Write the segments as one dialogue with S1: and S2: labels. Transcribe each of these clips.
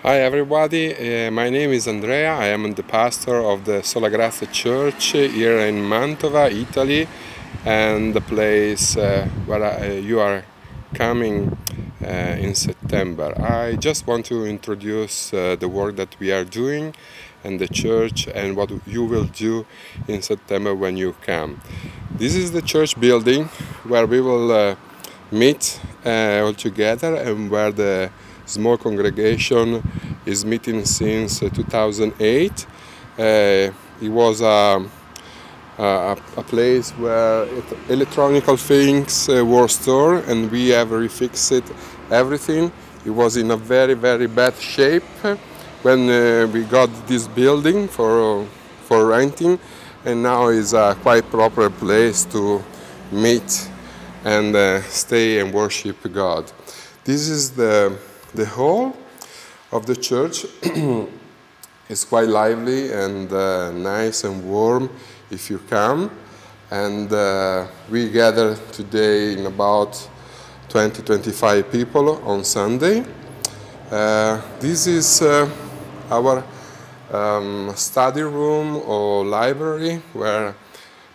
S1: Hi everybody, my name is Andrea. I am the pastor of the Sola Grazia Church here in Mantova, Italy, and the place where you are coming in September. I just want to introduce the work that we are doing and the church and what you will do in September when you come. This is the church building where we will meet all together and where the small congregation is meeting since 2008. It was a place where electronical things were stored, and we have refixed everything. It was in a very, very bad shape when we got this building for renting, and now is a quite proper place to meet and stay and worship God. This is the hall of the church. It's quite lively and nice and warm if you come. And we gather today in about 20-25 people on Sunday. This is our study room or library where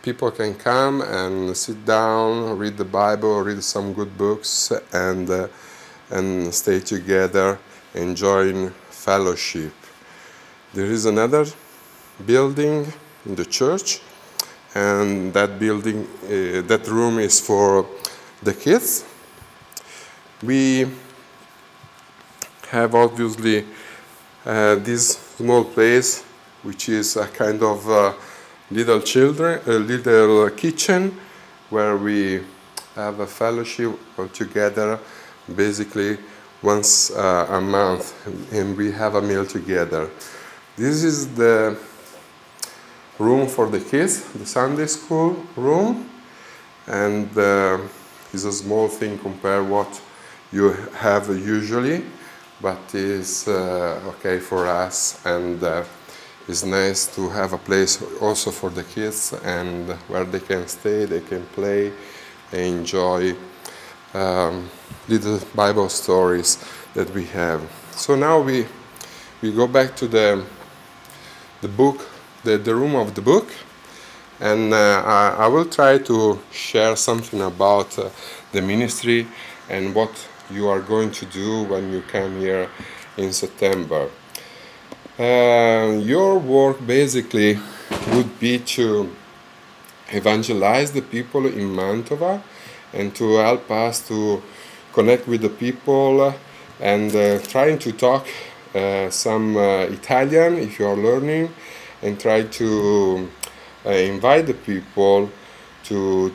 S1: people can come and sit down, read the Bible, read some good books, and stay together, enjoying fellowship. There is another building in the church, and that building, that room is for the kids. We have obviously this small place, which is a kind of little kitchen, where we have a fellowship all together, basically once a month, and we have a meal together. This is the room for the kids, the Sunday school room, and it's a small thing compared what you have usually, but is okay for us, and it's nice to have a place also for the kids, and where they can stay, they can play, enjoy little Bible stories that we have. So now we go back to the book, the room of the book, and I will try to share something about the ministry and what you are going to do when you come here in September. Your work basically would be to evangelize the people in Mantova and to help us to connect with the people and trying to talk some Italian if you are learning, and try to invite the people to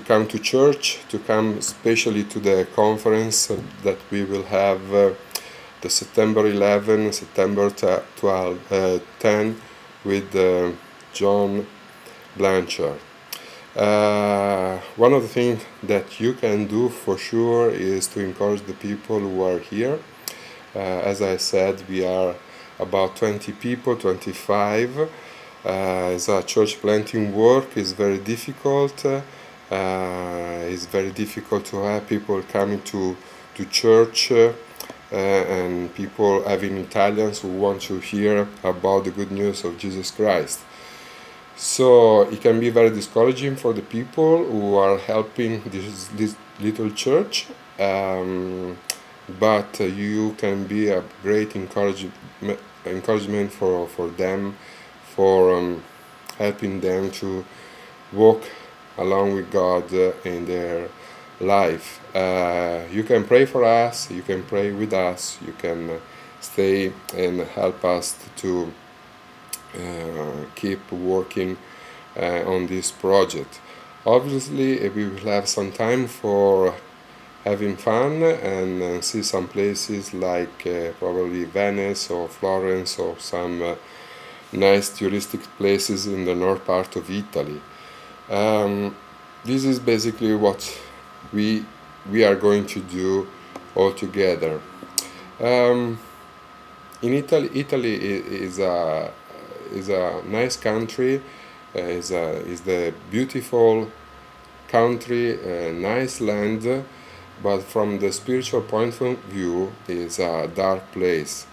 S1: come to church, to come especially to the conference that we will have the September 11, September 12, 10 with John Blanchard. One of the things that you can do for sure is to encourage the people who are here. As I said, we are about 20 people, 25. It's a church planting work. It's very difficult. It's very difficult to have people coming to church and people having Italians who want to hear about the good news of Jesus Christ. So it can be very discouraging for the people who are helping this little church, but you can be a great encouragement for them, for helping them to walk along with God in their life. You can pray for us, you can pray with us, you can stay and help us to keep working on this project. Obviously, we will have some time for having fun and see some places like probably Venice or Florence or some nice touristic places in the north part of Italy. This is basically what we are going to do all together. In Italy is a nice country. Is the beautiful country, nice land, but from the spiritual point of view, is a dark place.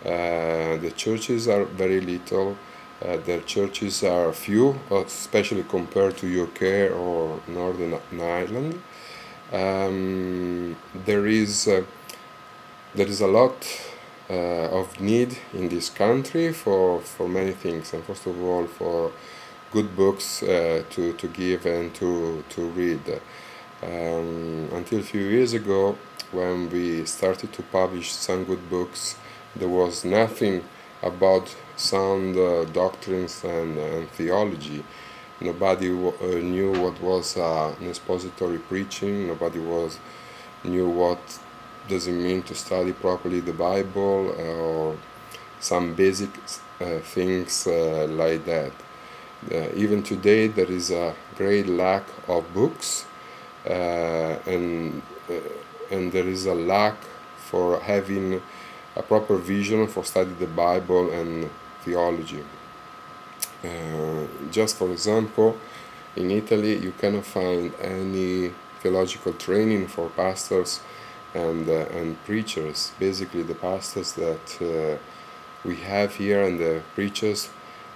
S1: The churches are very little. The churches are few, especially compared to UK or Northern Ireland. There is a lot of need in this country for many things, and first of all for good books to give and to read. Until a few years ago, when we started to publish some good books, there was nothing about sound doctrines and theology. Nobody knew what was an expository preaching. Nobody knew what does it mean to study properly the Bible, or some basic things like that. Even today there is a great lack of books, and there is a lack for having a proper vision for studying the Bible and theology. Just for example, in Italy you cannot find any theological training for pastors and preachers. Basically the pastors that we have here and the preachers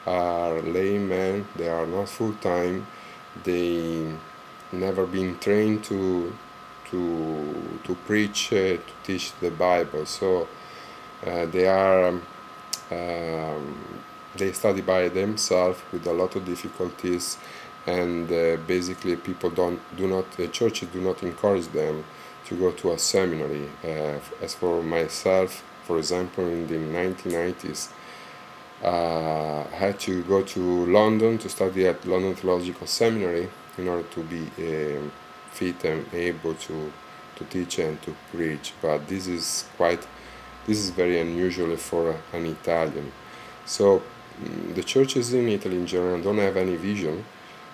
S1: are laymen. They are not full-time. They never been trained to preach, to teach the Bible. So they study by themselves with a lot of difficulties, and basically the churches do not encourage them to go to a seminary. As for myself, for example, in the 1990s, I had to go to London to study at London Theological Seminary in order to be fit and able to teach and to preach. But this is very unusual for an Italian. So the churches in Italy in general don't have any vision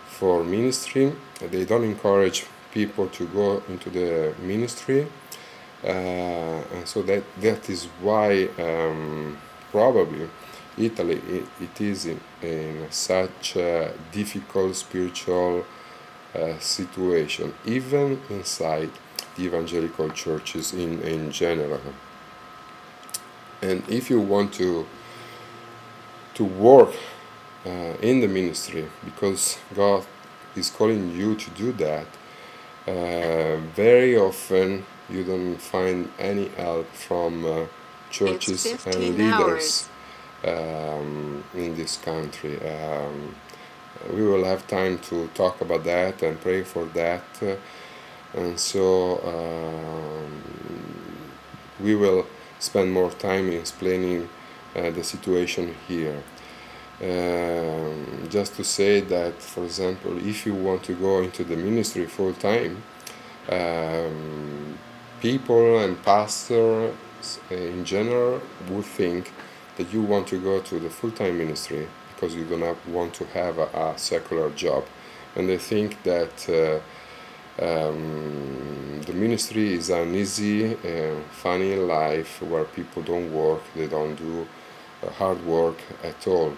S1: for ministry. They don't encourage people to go into the ministry, and so that is why probably Italy it is in such a difficult spiritual situation, even inside the evangelical churches in general. And if you want to work in the ministry, because God is calling you to do that, very often you don't find any help from churches and leaders in this country. We will have time to talk about that and pray for that, and so we will spend more time explaining the situation here. Just to say that, for example, if you want to go into the ministry full time, people and pastors in general would think that you want to go to the full-time ministry because you do not want to have a secular job, and they think that the ministry is an easy, funny life where people don't work, they don't do hard work at all.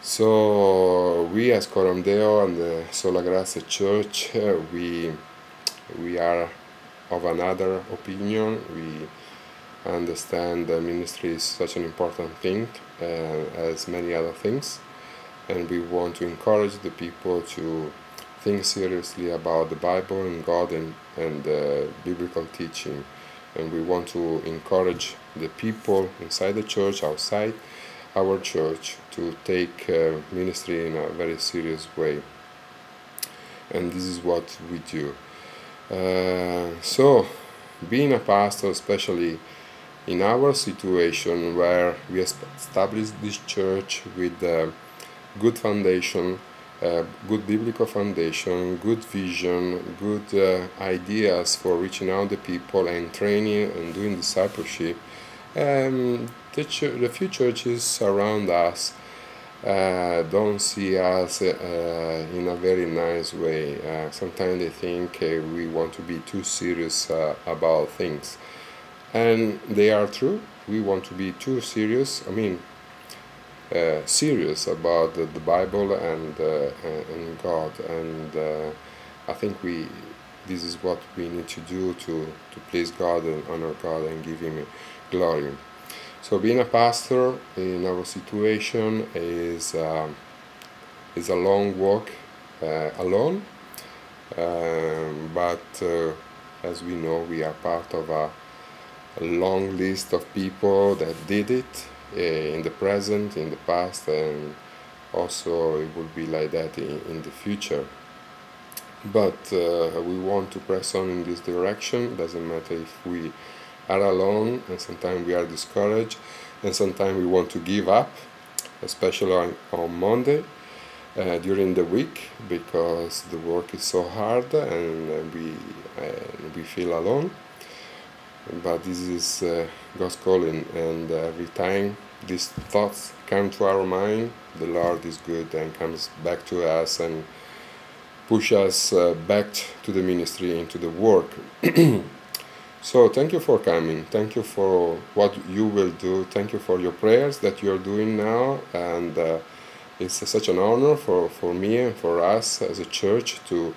S1: So we as Corandeo and the Sola Grazia Church, we are of another opinion. We understand that ministry is such an important thing as many other things, and we want to encourage the people to think seriously about the Bible and God and biblical teaching, and we want to encourage the people inside the church, outside our church, to take ministry in a very serious way, and this is what we do. So being a pastor, especially in our situation where we established this church with good foundation, good biblical foundation, good vision, good ideas for reaching out the people and training and doing discipleship, the few churches around us don't see us in a very nice way. Sometimes they think we want to be too serious about things, and they are true. We want to be too serious. Serious about the Bible and God, and I think this is what we need to do to please God and honor God and give Him glory. So being a pastor in our situation is a long walk alone, but as we know, we are part of a long list of people that did it in the present, in the past, and also it will be like that in the future. But we want to press on in this direction. Doesn't matter if we are alone, and sometimes we are discouraged, and sometimes we want to give up, especially on Monday during the week, because the work is so hard and we feel alone. But this is God's calling, and every time these thoughts come to our mind, the Lord is good and comes back to us and push us back to the ministry, into the work. So thank you for coming, thank you for what you will do, thank you for your prayers that you are doing now, and it's such an honor for me and for us as a church to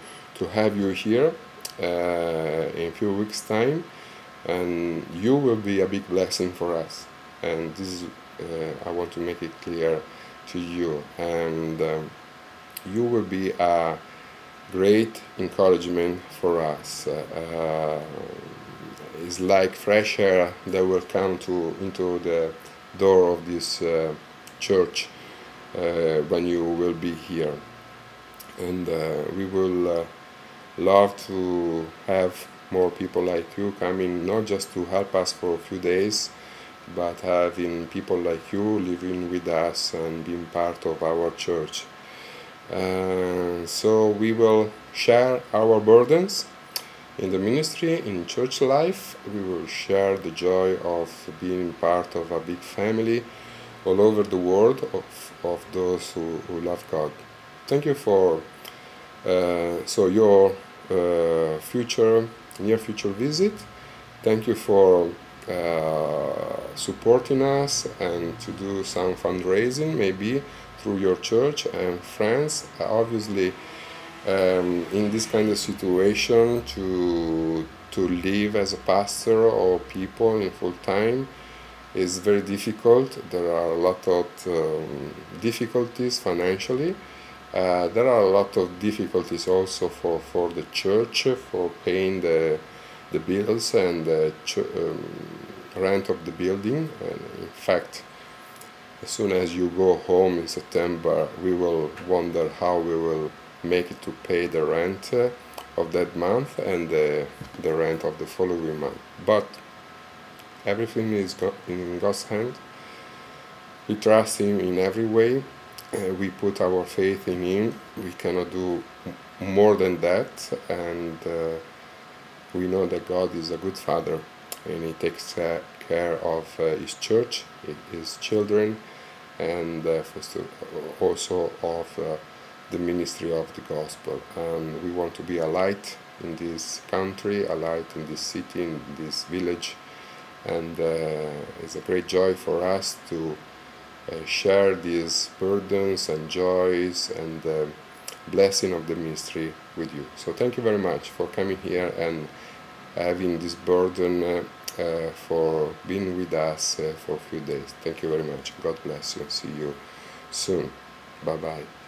S1: have you here in a few weeks' time, and you will be a big blessing for us, and this is I want to make it clear to you, and you will be a great encouragement for us. It's like fresh air that will come into the door of this church when you will be here, and we will love to have more people like you coming, not just to help us for a few days, but having people like you living with us and being part of our church. So we will share our burdens in the ministry, in church life. We will share the joy of being part of a big family all over the world of those who love God. Thank you for your near future visit. Thank you for supporting us and to do some fundraising, maybe through your church and friends. Obviously, in this kind of situation, to live as a pastor or people in full time is very difficult. There are a lot of difficulties financially. There are a lot of difficulties also for the church, for paying the bills and the rent of the building. And in fact, as soon as you go home in September, we will wonder how we will make it to pay the rent of that month and the rent of the following month. But everything is in God's hand. We trust Him in every way. We put our faith in Him. We cannot do more than that, and we know that God is a good Father, and He takes care of His church, His children, and also of the ministry of the gospel. And we want to be a light in this country, a light in this city, in this village, and it's a great joy for us to share these burdens and joys and the blessing of the ministry with you. So thank you very much for coming here and having this burden for being with us for a few days. Thank you very much. God bless you. See you soon. Bye-bye.